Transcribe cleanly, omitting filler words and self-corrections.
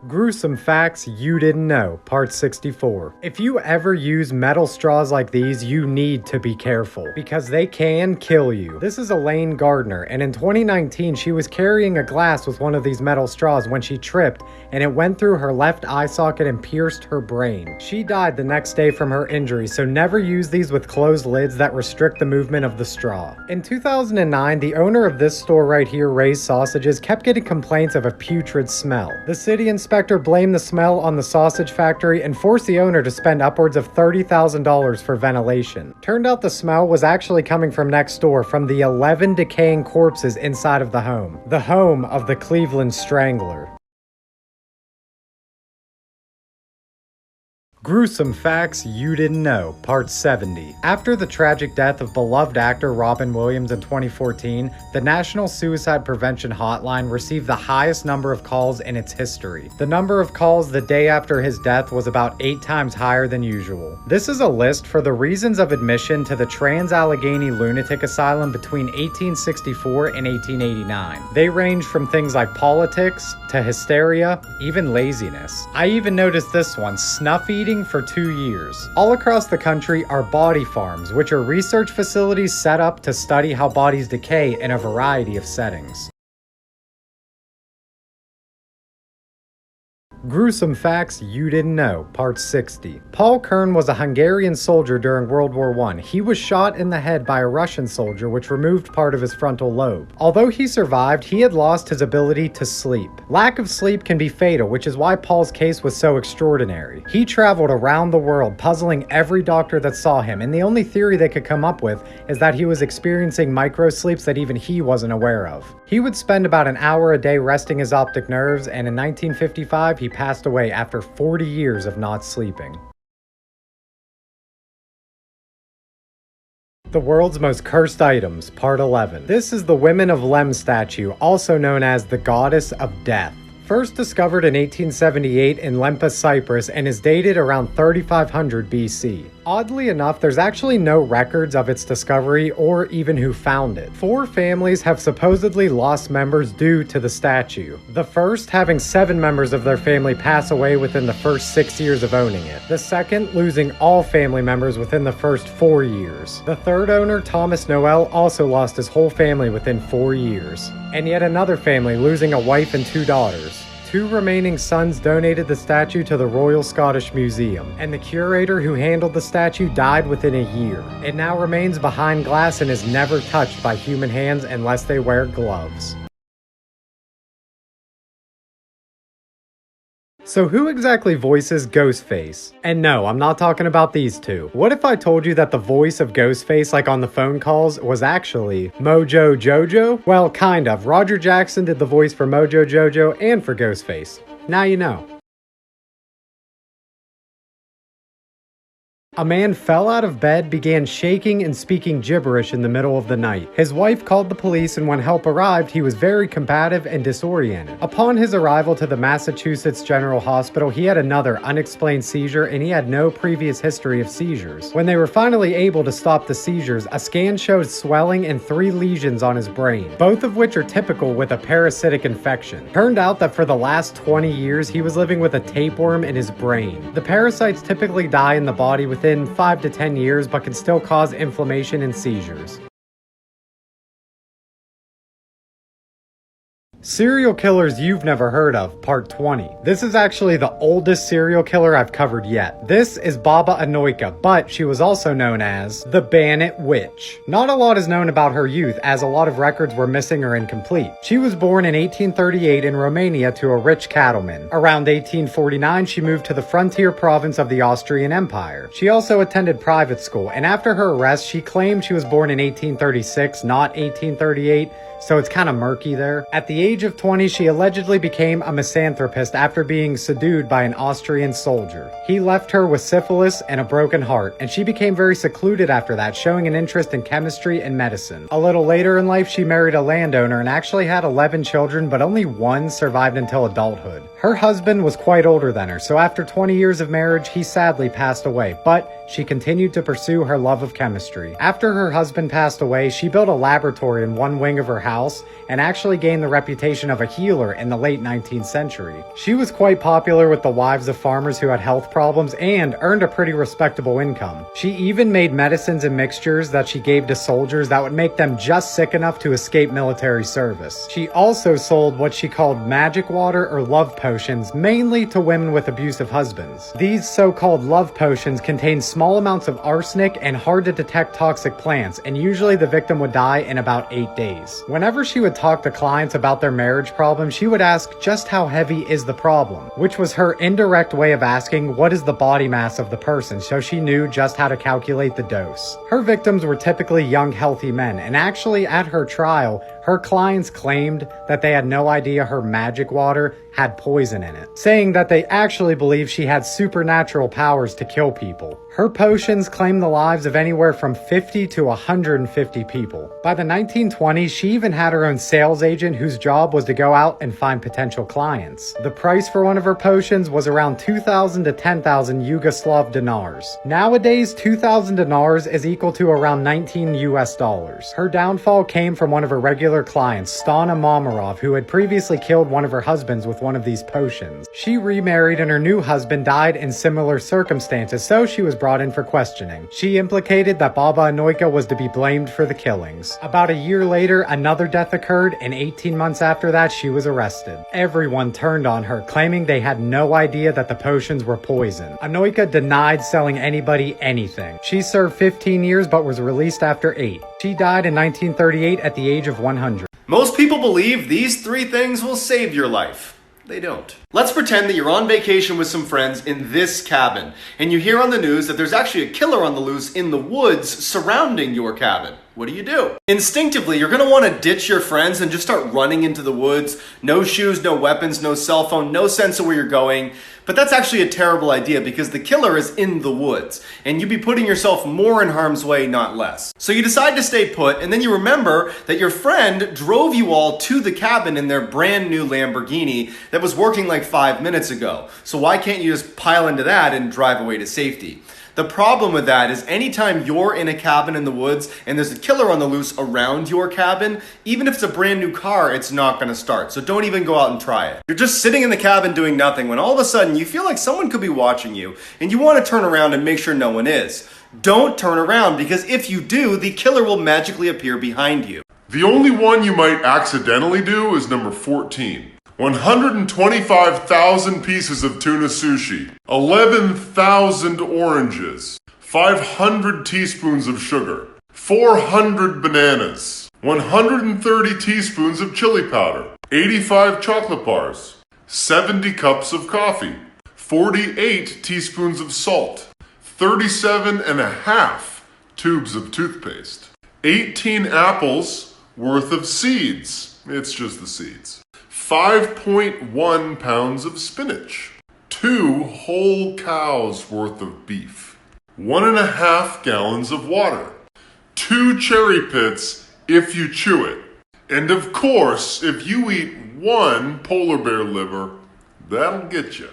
Gruesome Facts You Didn't Know, Part 64. If you ever use metal straws like these, you need to be careful, because they can kill you. This is Elaine Gardner, and in 2019, she was carrying a glass with one of these metal straws when she tripped, and it went through her left eye socket and pierced her brain. She died the next day from her injury, so never use these with closed lids that restrict the movement of the straw. In 2009, the owner of this store right here, Ray's Sausages, kept getting complaints of a putrid smell. The city inspector blamed the smell on the sausage factory and forced the owner to spend upwards of $30,000 for ventilation. Turned out the smell was actually coming from next door, from the 11 decaying corpses inside of the home of the Cleveland Strangler. Gruesome Facts You Didn't Know, Part 70. After the tragic death of beloved actor Robin Williams in 2014, the National Suicide Prevention Hotline received the highest number of calls in its history. The number of calls the day after his death was about 8 times higher than usual. This is a list for the reasons of admission to the Trans-Allegheny Lunatic Asylum between 1864 and 1889. They range from things like politics to hysteria, even laziness. I even noticed this one, snuff eating for 2 years. All across the country are body farms, which are research facilities set up to study how bodies decay in a variety of settings. Gruesome Facts You Didn't Know, Part 60. Paul Kern was a Hungarian soldier during World War I. He was shot in the head by a Russian soldier, which removed part of his frontal lobe. Although he survived, he had lost his ability to sleep. Lack of sleep can be fatal, which is why Paul's case was so extraordinary. He traveled around the world, puzzling every doctor that saw him, and the only theory they could come up with is that he was experiencing microsleeps that even he wasn't aware of. He would spend about an hour a day resting his optic nerves, and in 1955, he passed away after 40 years of not sleeping. The World's Most Cursed Items, Part 11. This is the Women of Lem statue, also known as the Goddess of Death. First discovered in 1878 in Lempa, Cyprus, and is dated around 3500 BC. Oddly enough, there's actually no records of its discovery or even who found it. 4 families have supposedly lost members due to the statue. The first having 7 members of their family pass away within the first 6 years of owning it. The second losing all family members within the first 4 years. The third owner, Thomas Noel, also lost his whole family within 4 years. And yet another family losing a wife and 2 daughters. 2 remaining sons donated the statue to the Royal Scottish Museum, and the curator who handled the statue died within a year. It now remains behind glass and is never touched by human hands unless they wear gloves. So who exactly voices Ghostface? And no, I'm not talking about these two. What if I told you that the voice of Ghostface, like on the phone calls, was actually Mojo Jojo? Well, kind of. Roger Jackson did the voice for Mojo Jojo and for Ghostface. Now you know. A man fell out of bed, began shaking and speaking gibberish in the middle of the night. His wife called the police, and when help arrived, he was very combative and disoriented. Upon his arrival to the Massachusetts General Hospital, he had another unexplained seizure, and he had no previous history of seizures. When they were finally able to stop the seizures, a scan showed swelling and 3 lesions on his brain, both of which are typical with a parasitic infection. Turned out that for the last 20 years, he was living with a tapeworm in his brain. The parasites typically die in the body within 5 to 10 years, but can still cause inflammation and seizures. Serial killers you've never heard of, Part 20. This is actually the oldest serial killer I've covered yet. This is Baba Anoika, but she was also known as the Bannock Witch. Not a lot is known about her youth, as a lot of records were missing or incomplete. She was born in 1838 in Romania to a rich cattleman. Around 1849, she moved to the frontier province of the Austrian Empire. She also attended private school, and after her arrest, she claimed she was born in 1836, not 1838, so it's kind of murky there. At the age of 20, she allegedly became a misanthropist after being subdued by an Austrian soldier. He left her with syphilis and a broken heart, and she became very secluded after that, showing an interest in chemistry and medicine. A little later in life, she married a landowner and actually had 11 children, but only 1 survived until adulthood. Her husband was quite older than her, so after 20 years of marriage, he sadly passed away, but she continued to pursue her love of chemistry. After her husband passed away, she built a laboratory in one wing of her house and actually gained the reputation reputation of a healer in the late 19th century. She was quite popular with the wives of farmers who had health problems and earned a pretty respectable income. She even made medicines and mixtures that she gave to soldiers that would make them just sick enough to escape military service. She also sold what she called magic water or love potions, mainly to women with abusive husbands. These so-called love potions contained small amounts of arsenic and hard to detect toxic plants, and usually the victim would die in about 8 days. Whenever she would talk to clients about their marriage problem, she would ask just how heavy is the problem, which was her indirect way of asking what is the body mass of the person, so she knew just how to calculate the dose. Her victims were typically young, healthy men, and actually at her trial, her clients claimed that they had no idea her magic water had poison in it, saying that they actually believed she had supernatural powers to kill people. Her potions claimed the lives of anywhere from 50 to 150 people. By the 1920s, she even had her own sales agent whose job was to go out and find potential clients. The price for one of her potions was around 2,000 to 10,000 Yugoslav dinars. Nowadays, 2,000 dinars is equal to around 19 US dollars. Her downfall came from one of her regular clients, Stana Mamarov, who had previously killed one of her husbands with one of these potions. She remarried and her new husband died in similar circumstances, so she was brought in for questioning. She implicated that Baba Anoika was to be blamed for the killings. About a year later, another death occurred, and 18 months after that, she was arrested. Everyone turned on her, claiming they had no idea that the potions were poison. Anoika denied selling anybody anything. She served 15 years but was released after 8. She died in 1938 at the age of 100. Most people believe these 3 things will save your life. They don't. Let's pretend that you're on vacation with some friends in this cabin, and you hear on the news that there's actually a killer on the loose in the woods surrounding your cabin. What do? Instinctively, you're going to want to ditch your friends and just start running into the woods. No shoes, no weapons, no cell phone, no sense of where you're going. But that's actually a terrible idea because the killer is in the woods, and you'd be putting yourself more in harm's way, not less. So you decide to stay put, and then you remember that your friend drove you all to the cabin in their brand new Lamborghini that was working like 5 minutes ago. So why can't you just pile into that and drive away to safety? The problem with that is anytime you're in a cabin in the woods and there's a killer on the loose around your cabin, even if it's a brand new car, it's not going to start. So don't even go out and try it. You're just sitting in the cabin doing nothing when all of a sudden you feel like someone could be watching you and you want to turn around and make sure no one is. Don't turn around because if you do, the killer will magically appear behind you. The only one you might accidentally do is number 14. 125,000 pieces of tuna sushi, 11,000 oranges, 500 teaspoons of sugar, 400 bananas, 130 teaspoons of chili powder, 85 chocolate bars, 70 cups of coffee, 48 teaspoons of salt, 37 and a half tubes of toothpaste, 18 apples worth of seeds. It's just the seeds. 5.1 pounds of spinach, 2 whole cows worth of beef, 1.5 gallons of water, 2 cherry pits if you chew it, and of course, if you eat 1 polar bear liver, that'll get you.